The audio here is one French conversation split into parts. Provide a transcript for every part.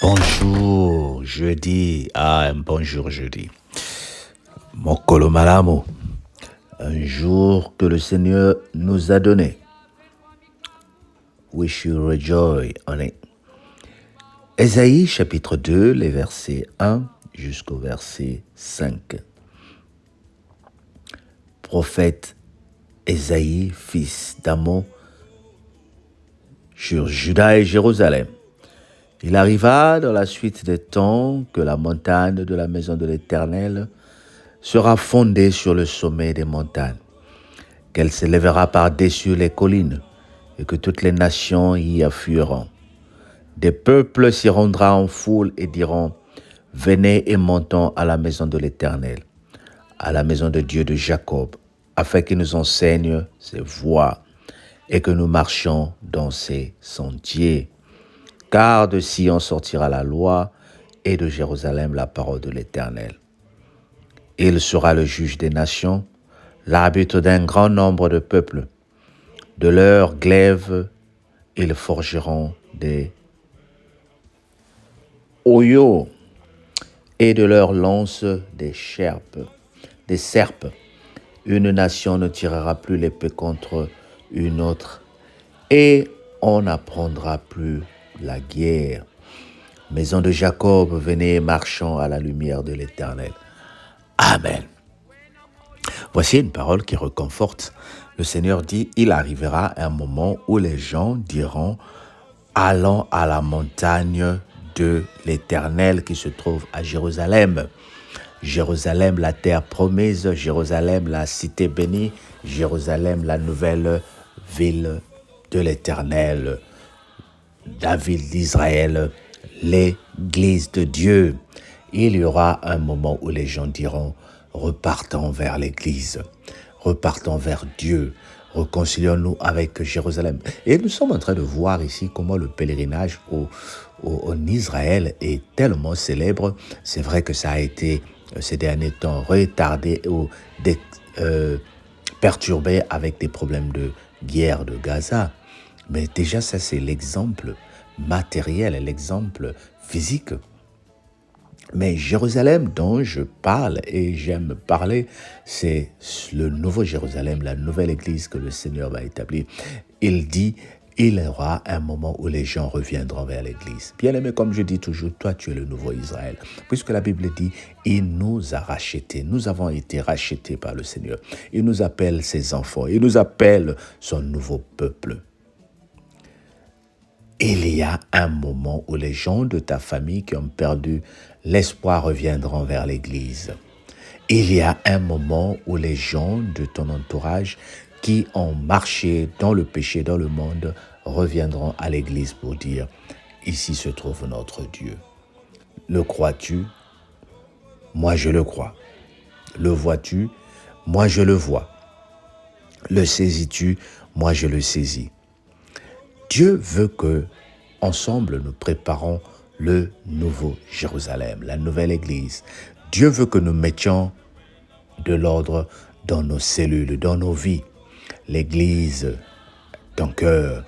Bonjour jeudi. Un bonjour jeudi. Mokolo Malamu. Un jour que le Seigneur nous a donné. We should rejoice on it. Ésaïe chapitre 2, les versets 1 jusqu'au verset 5. Prophète Ésaïe, fils d'Amon, sur Juda et Jérusalem. Il arriva dans la suite des temps que la montagne de la maison de l'Éternel sera fondée sur le sommet des montagnes, qu'elle s'élèvera par-dessus les collines, et que toutes les nations y afflueront. Des peuples s'y rendront en foule et diront, « Venez et montons à la maison de l'Éternel, à la maison de Dieu de Jacob, afin qu'il nous enseigne ses voies et que nous marchions dans ses sentiers. Car de Sion sortira la loi et de Jérusalem la parole de l'Éternel. Il sera le juge des nations, l'arbitre d'un grand nombre de peuples. De leurs glaives, ils forgeront des oyaux et de leurs lances des serpes. Une nation ne tirera plus l'épée contre une autre et on n'apprendra plus la guerre. Maison de Jacob, venez marchons à la lumière de l'Éternel. Amen. Voici une parole qui réconforte. Le Seigneur dit, il arrivera un moment où les gens diront, allons à la montagne de l'Éternel qui se trouve à Jérusalem. Jérusalem, la terre promise, Jérusalem, la cité bénie, Jérusalem, la nouvelle ville de l'Éternel, la ville d'Israël, l'église de Dieu. Il y aura un moment où les gens diront, repartons vers l'église, repartons vers Dieu, réconcilions-nous avec Jérusalem. Et nous sommes en train de voir ici comment le pèlerinage en Israël est tellement célèbre. C'est vrai que ça a été ces derniers temps retardé ou perturbé avec des problèmes de guerre de Gaza. Mais déjà, ça, c'est l'exemple matériel, l'exemple physique. Mais Jérusalem dont je parle et j'aime parler, c'est le nouveau Jérusalem, la nouvelle église que le Seigneur va établir. Il dit, il y aura un moment où les gens reviendront vers l'église. Bien-aimé, comme je dis toujours, toi, tu es le nouveau Israël. Puisque la Bible dit, il nous a rachetés. Nous avons été rachetés par le Seigneur. Il nous appelle ses enfants. Il nous appelle son nouveau peuple. Il y a un moment où les gens de ta famille qui ont perdu l'espoir reviendront vers l'église. Il y a un moment où les gens de ton entourage qui ont marché dans le péché, dans le monde, reviendront à l'église pour dire, ici se trouve notre Dieu. Le crois-tu? Moi je le crois. Le vois-tu? Moi je le vois. Le saisis-tu? Moi je le saisis. Dieu veut que, ensemble, nous préparons le nouveau Jérusalem, la nouvelle église. Dieu veut que nous mettions de l'ordre dans nos cellules, dans nos vies. L'église, ton cœur,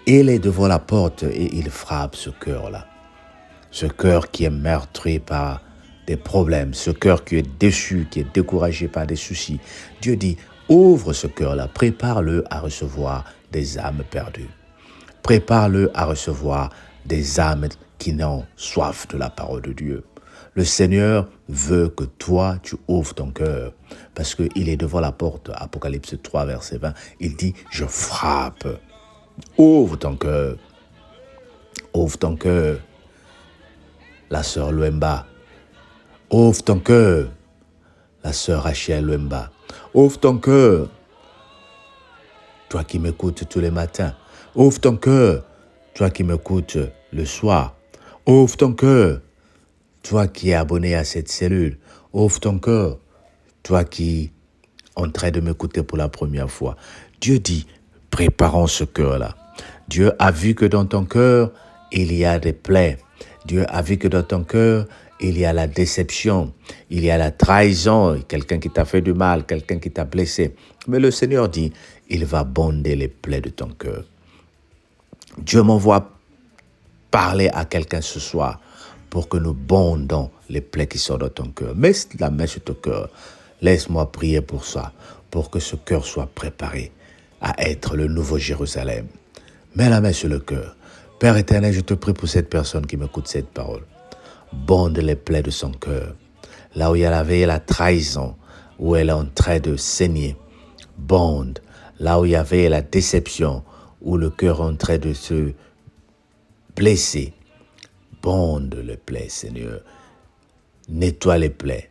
il est devant la porte et il frappe ce cœur-là. Ce cœur qui est meurtri par des problèmes, ce cœur qui est déçu, qui est découragé par des soucis. Dieu dit, ouvre ce cœur-là, prépare-le à recevoir des âmes perdues. Prépare-le à recevoir des âmes qui n'ont soif de la parole de Dieu. Le Seigneur veut que toi, tu ouvres ton cœur parce qu'il est devant la porte. Apocalypse 3, verset 20, il dit, je frappe. Ouvre ton cœur. Ouvre ton cœur. La sœur Luemba. Ouvre ton cœur. La sœur Rachel Luemba. Ouvre ton cœur. Toi qui m'écoutes tous les matins. Ouvre ton cœur. Toi qui m'écoutes le soir. Ouvre ton cœur. Toi qui es abonné à cette cellule. Ouvre ton cœur. Toi qui es en train de m'écouter pour la première fois. Dieu dit, préparons ce cœur-là. Dieu a vu que dans ton cœur, il y a des plaies. Dieu a vu que dans ton cœur, il y a la déception, il y a la trahison, quelqu'un qui t'a fait du mal, quelqu'un qui t'a blessé. Mais le Seigneur dit, il va bonder les plaies de ton cœur. Dieu m'envoie parler à quelqu'un ce soir pour que nous bondons les plaies qui sont dans ton cœur. Mets la main sur ton cœur. Laisse-moi prier pour ça, pour que ce cœur soit préparé à être le nouveau Jérusalem. Mets la main sur le cœur. Père éternel, je te prie pour cette personne qui m'écoute cette parole. Bonde les plaies de son cœur. Là où il y avait la trahison, où elle est en train de saigner. Bonde. Là où il y avait la déception, où le cœur est en train de se blesser. Bonde les plaies, Seigneur. Nettoie les plaies.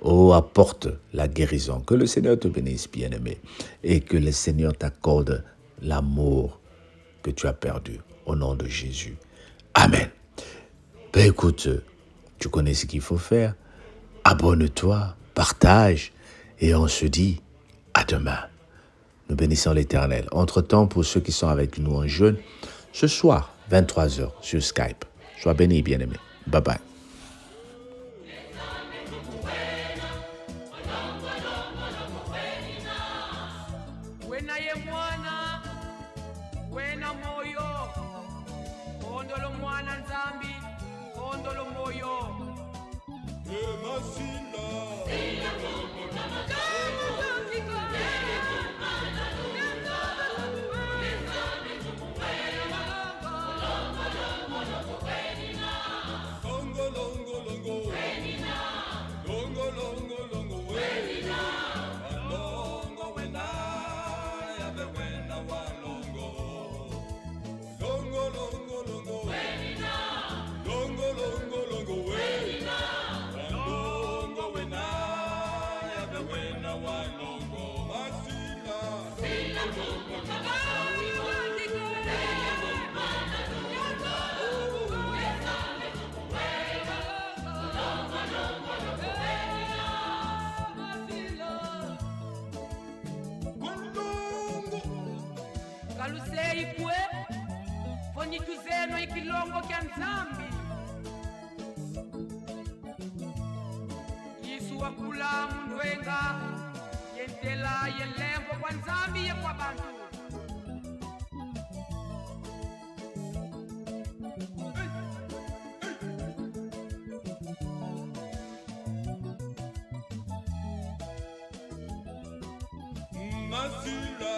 Oh, apporte la guérison. Que le Seigneur te bénisse, bien-aimé. Et que le Seigneur t'accorde l'amour que tu as perdu. Au nom de Jésus. Amen. Ben écoute, tu connais ce qu'il faut faire. Abonne-toi, partage et on se dit à demain. Nous bénissons l'Éternel. Entre-temps, pour ceux qui sont avec nous en jeûne, ce soir, 23h sur Skype. Sois béni, bien-aimé. Bye bye. Kalusei pwe Fonyitu zeno ikilongo kya nzambi Yesu wakula mndwenga Yentela yelengo kwa nzambi ye kwa bantu Masila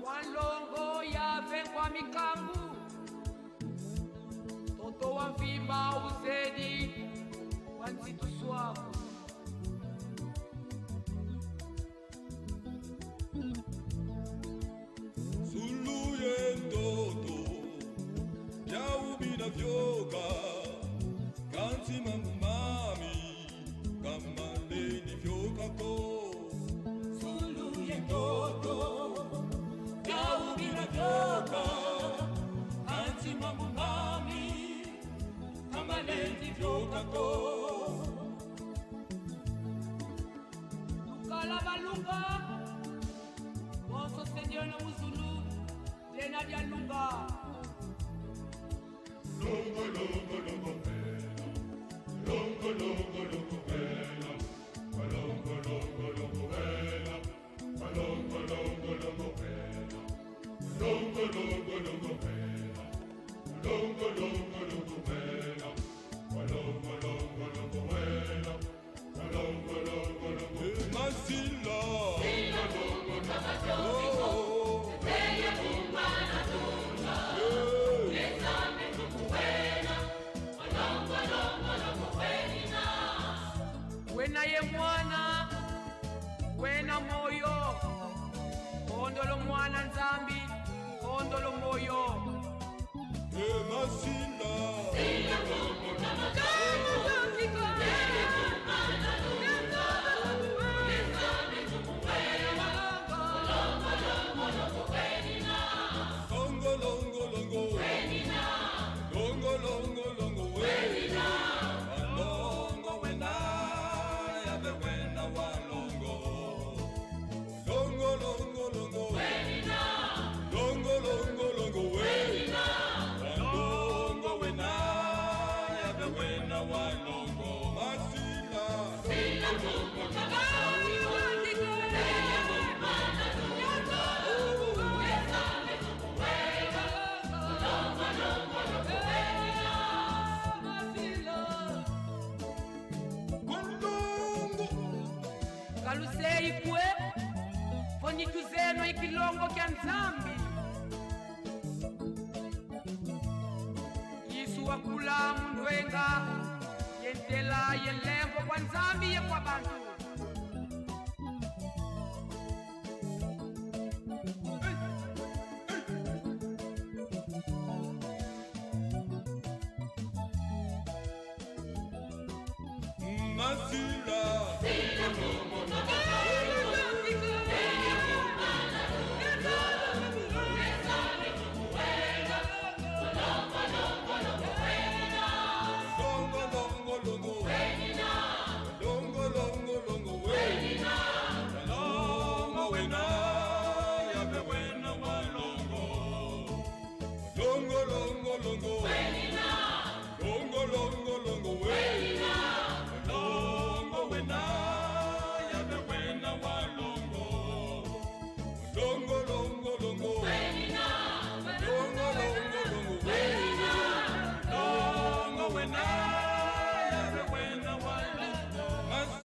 Walongo yave kwa mikangu Toto wa mfimba uzedi Wanzitu swako Sulu yendoto Yaubina vyoka Kansi mamumami Kamaleni vyoka ko Sulu yendoto Yaubina vyoka Kansi mamumami Kamaleni vyoka ko lunga Bonso Seigneur na muzulu Jena dia lunga Longo, longo, longo, bella. Longo, longo, longo, bella. Longo, longo, longo, bella. Longo, longo, longo, bella. Longo, longo, longo, bella. Longo, longo, longo, bella. Longo, longo, longo, bella. Longo, longo, longo, Masila. Sila lungo, tabajoiko. Teya kumbana tuna. Nesame tukuwena. Longo, longo, longo, wenina. Wena ye mwana Wena moyo Ondolo mwana nzambi Ondolo moyo Masila. Sila lungo, tabajoiko. Teya kumbana tuna. Nesame tukuwena. Longo, longo, longo, wenina. Longo, longo, longo. Wenina. Longo, longo, longo, wenina. Walongo, wena, yabe wena walongo. Longo, longo, longo. Wenina. Longo, longo, longo, wenina. Walongo, wena, yabe wena walongo. Masila. Sila lungo, tabajoiko. Teya kumbana tuna. Nesame tukuwena. Longo, longo, longo, wenina. Walongo. Kalusei kwe Fonyituzeno ikilongo kya nzambi Yisu wakula mndwenga Yentela yelembo kwa nzambi ye kwa bantu Masila.